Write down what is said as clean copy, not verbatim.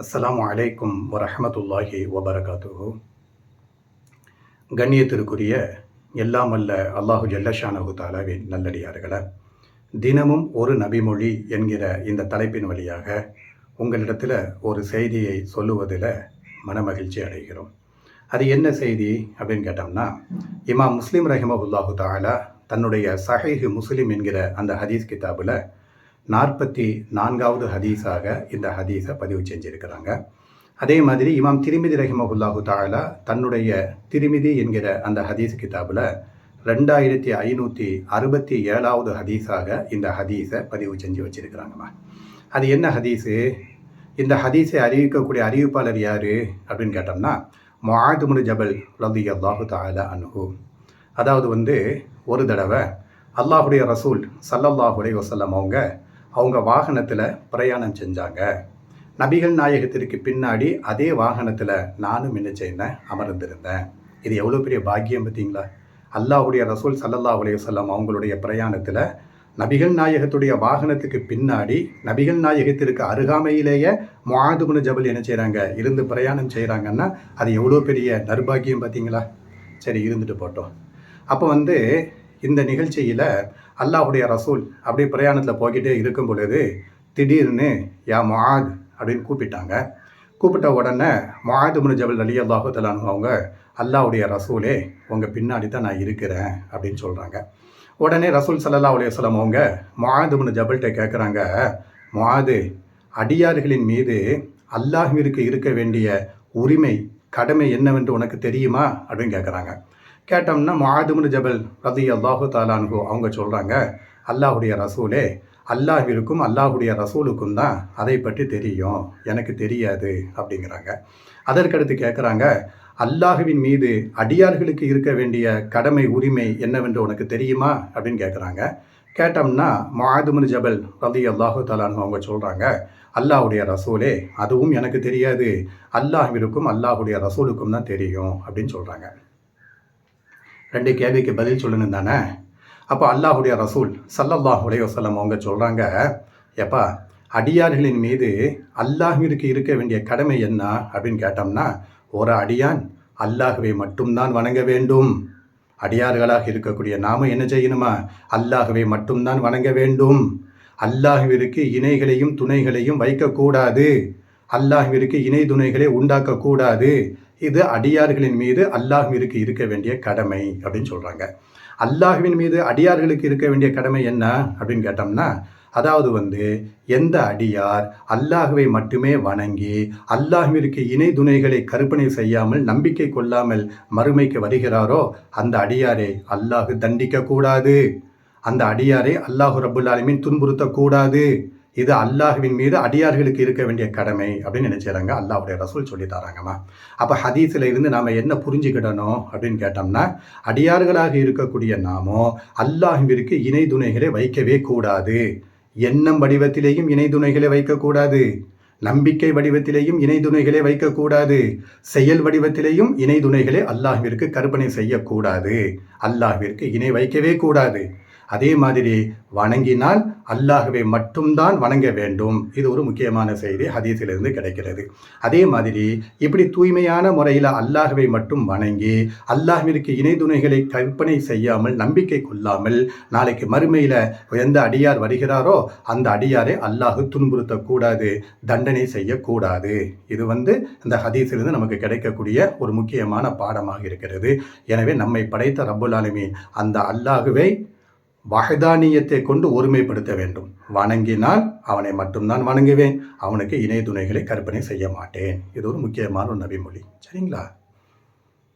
அஸ்ஸலாமு அலைக்கும் வரஹமத்துல்லாஹி வபரகாத்துஹு. கண்ணியத்திற்குரிய எல்லாம் அல்ல அல்லாஹு ஜல்லஷானஹு தாலாவின் நல்லடியார்களே, தினமும் ஒரு நபிமொழி என்கிற இந்த தலைப்பின் வழியாக உங்களிடத்தில் ஒரு செய்தியை சொல்லுவதில் மனமகிழ்ச்சி அடைகிறோம். அது என்ன செய்தி அப்படின்னு கேட்டோம்னா, இமாம் முஸ்லிம் ரஹிமஹுல்லாஹு தாலா தன்னுடைய சஹீஹ் முஸ்லிம் என்கிற அந்த ஹதீஸ் கிதாபில் 44வது ஹதீஸாக இந்த ஹதீஸை பதிவு செஞ்சுருக்கிறாங்க. அதே மாதிரி இமாம் திரிமிதி ரஹிமஹுல்லாஹு தாலா தன்னுடைய திரிமிதி என்கிற அந்த ஹதீஸ் கிதாபில் 2567வது ஹதீஸாக இந்த ஹதீஸை பதிவு செஞ்சு வச்சுருக்கிறாங்கம்மா. அது என்ன ஹதீஸு? இந்த ஹதீஸை அறிவிக்கக்கூடிய அறிவிப்பாளர் யார் அப்படின்னு கேட்டோம்னா, முஆத் இப்னு ஜபல் ரலியல்லாஹு தஆலா அன்ஹு. அதாவது ஒரு தடவை அல்லாஹுடைய ரசூல் ஸல்லல்லாஹு அலைஹி வஸல்லம் அவங்க வாகனத்தில் பிரயாணம் செஞ்சாங்க. நபிகள் நாயகத்திற்கு பின்னாடி அதே வாகனத்தில் நானும் என்ன செய்தேன், அமர்ந்திருந்தேன். இது எவ்வளோ பெரிய பாக்கியம் பார்த்தீங்களா? அல்லாஹுடைய ரசூல் ஸல்லல்லாஹு அலைஹி வஸல்லம் அவங்களுடைய பிரயாணத்தில் நபிகள் நாயகத்துடைய வாகனத்துக்கு பின்னாடி நபிகள் நாயகத்திற்கு அருகாமையிலேயே முஆத் இப்னு ஜபல் என்ன செய்கிறாங்க, இருந்து பிரயாணம் செய்கிறாங்கன்னா அது எவ்வளோ பெரிய நற்பாக்கியம் பார்த்தீங்களா? சரி, இருந்துட்டு போட்டோம். அப்போ இந்த நிகழ்ச்சியில் அல்லாஹுடைய ரசூல் அப்படியே பிரயாணத்தில் போய்கிட்டே இருக்கும் பொழுது திடீர்னு யா முஆத் அப்படின்னு கூப்பிட்டாங்க. கூப்பிட்ட உடனே முஆத் இப்னு ஜபல் ரலியல்லாஹு தஆலா அன்ஹு அவங்க, அல்லாஹுடைய ரசூலே உங்கள் பின்னாடி தான் நான் இருக்கிறேன் அப்படின்னு சொல்கிறாங்க. உடனே ரசூல் ஸல்லல்லாஹு அலைஹி வஸல்லம் அவங்க முஆத் இப்னு ஜபல்கிட்ட கேட்குறாங்க, முஆது, அடியார்களின் மீது அல்லாஹ்விற்கு இருக்க வேண்டிய உரிமை கடமை என்னவென்று உனக்கு தெரியுமா அப்படின்னு கேட்குறாங்க. கேட்டோம்னா முஆத் இப்னு ஜபல் ரலியல்லாஹு தஆலா அன்ஹு அவங்க சொல்கிறாங்க, அல்லாஹுடைய ரசூலே, அல்லாஹ்விற்கும் அல்லாஹுடைய ரசூலுக்கும் தான் அதை பற்றி தெரியும், எனக்கு தெரியாது அப்படிங்கிறாங்க. அதற்கடுத்து கேட்குறாங்க, அல்லாஹுவின் மீது அடியார்களுக்கு இருக்க வேண்டிய கடமை உரிமை என்னவென்று உனக்கு தெரியுமா அப்படின்னு கேட்குறாங்க. கேட்டோம்னா முஆத் இப்னு ஜபல் ரலியல்லாஹு தஆலா அன்ஹு அவங்க சொல்கிறாங்க, அல்லாஹுடைய ரசூலே, அதுவும் எனக்கு தெரியாது, அல்லாஹ்விற்கும் அல்லாஹுடைய ரசூலுக்கும் தான் தெரியும் அப்படின்னு சொல்கிறாங்க. 2 கேள்விக்கு பதில் சொல்லணும் தானே? அப்போ அல்லாஹுடைய ரசூல் ஸல்லல்லாஹு அலைஹி வஸல்லம் அவங்க சொல்கிறாங்க, எப்பா, அடியார்களின் மீது அல்லாஹ்விற்கு இருக்க வேண்டிய கடமை என்ன அப்படின்னு கேட்டோம்னா, ஒரு அடியான் அல்லாஹ்வை மட்டும்தான் வணங்க வேண்டும். அடியார்களாக இருக்கக்கூடிய நாம என்ன செய்யணுமா? அல்லாஹ்வை மட்டும்தான் வணங்க வேண்டும். அல்லாஹ்விற்கு இணைகளையும் துணைகளையும் வைக்கக்கூடாது. அல்லாஹ்விற்கு இணை துணைகளை உண்டாக்கக்கூடாது. இது அடியார்களின் மீது அல்லாஹ்விற்கு இருக்க வேண்டிய கடமை அப்படின்னு சொல்கிறாங்க. அல்லாஹ்வின் மீது அடியார்களுக்கு இருக்க வேண்டிய கடமை என்ன அப்படின்னு கேட்டோம்னா, அதாவது எந்த அடியார் அல்லாஹ்வை மட்டுமே வணங்கி அல்லாஹ்விற்கு இணை துணைகளை கற்பனை செய்யாமல் நம்பிக்கை கொள்ளாமல் மறுமைக்கு வருகிறாரோ அந்த அடியாரை அல்லாஹ் தண்டிக்கக்கூடாது. அந்த அடியாரை அல்லாஹு ரப்புல் ஆலமீன் துன்புறுத்தக்கூடாது. இது அல்லாஹ்வின் மீது அடியார்களுக்கு இருக்க வேண்டிய கடமை அப்படின்னு நினைச்சாங்க. அல்லாஹுடைய ரசூல் சொல்லி தராங்கம்மா. அப்போ ஹதீஸில் இருந்து நாம் என்ன புரிஞ்சுக்கிடணும் அப்படின்னு கேட்டோம்னா, அடியார்களாக இருக்கக்கூடிய நாமோ அல்லாஹ்விற்கு இணை துணைகளை வைக்கவே கூடாது. எண்ணம் வடிவத்திலேயும் இணை துணைகளை வைக்கக்கூடாது. நம்பிக்கை வடிவத்திலேயும் இணை துணைகளை வைக்கக்கூடாது. செயல் வடிவத்திலேயும் இணை துணைகளை அல்லாஹ்விற்கு கற்பனை செய்யக்கூடாது. அல்லாஹ்விற்கு இணை வைக்கவே கூடாது. அதே மாதிரி வணங்கினால் அல்லாஹ்வை மட்டும்தான் வணங்க வேண்டும். இது ஒரு முக்கியமான செய்தி ஹதீஸிலிருந்து கிடைக்கிறது. அதே மாதிரி இப்படி தூய்மையான முறையில் அல்லாஹ்வை மட்டும் வணங்கி அல்லாஹ்விற்கு இணை துணைகளை கற்பனை செய்யாமல் நம்பிக்கை கொள்ளாமல் நாளைக்கு மறுமையில் எந்த அடியார் வருகிறாரோ அந்த அடியாரை அல்லாஹ் துன்புறுத்தக்கூடாது, தண்டனை செய்யக்கூடாது. இது இந்த ஹதீஸிலிருந்து நமக்கு கிடைக்கக்கூடிய ஒரு முக்கியமான பாடமாக இருக்கிறது. எனவே நம்மை படைத்த ரப்புல் ஆலமீன் அந்த அல்லாஹ்வை வஹதானியத்தை கொண்டு ஒருமைப்படுத்த வேண்டும். வணங்கினால் அவனை மட்டும்தான் வணங்குவேன், அவனுக்கு இணை துணைகளை கற்பனை செய்ய மாட்டேன். இது ஒரு முக்கியமான ஒரு நபிமொழி. சரிங்களா?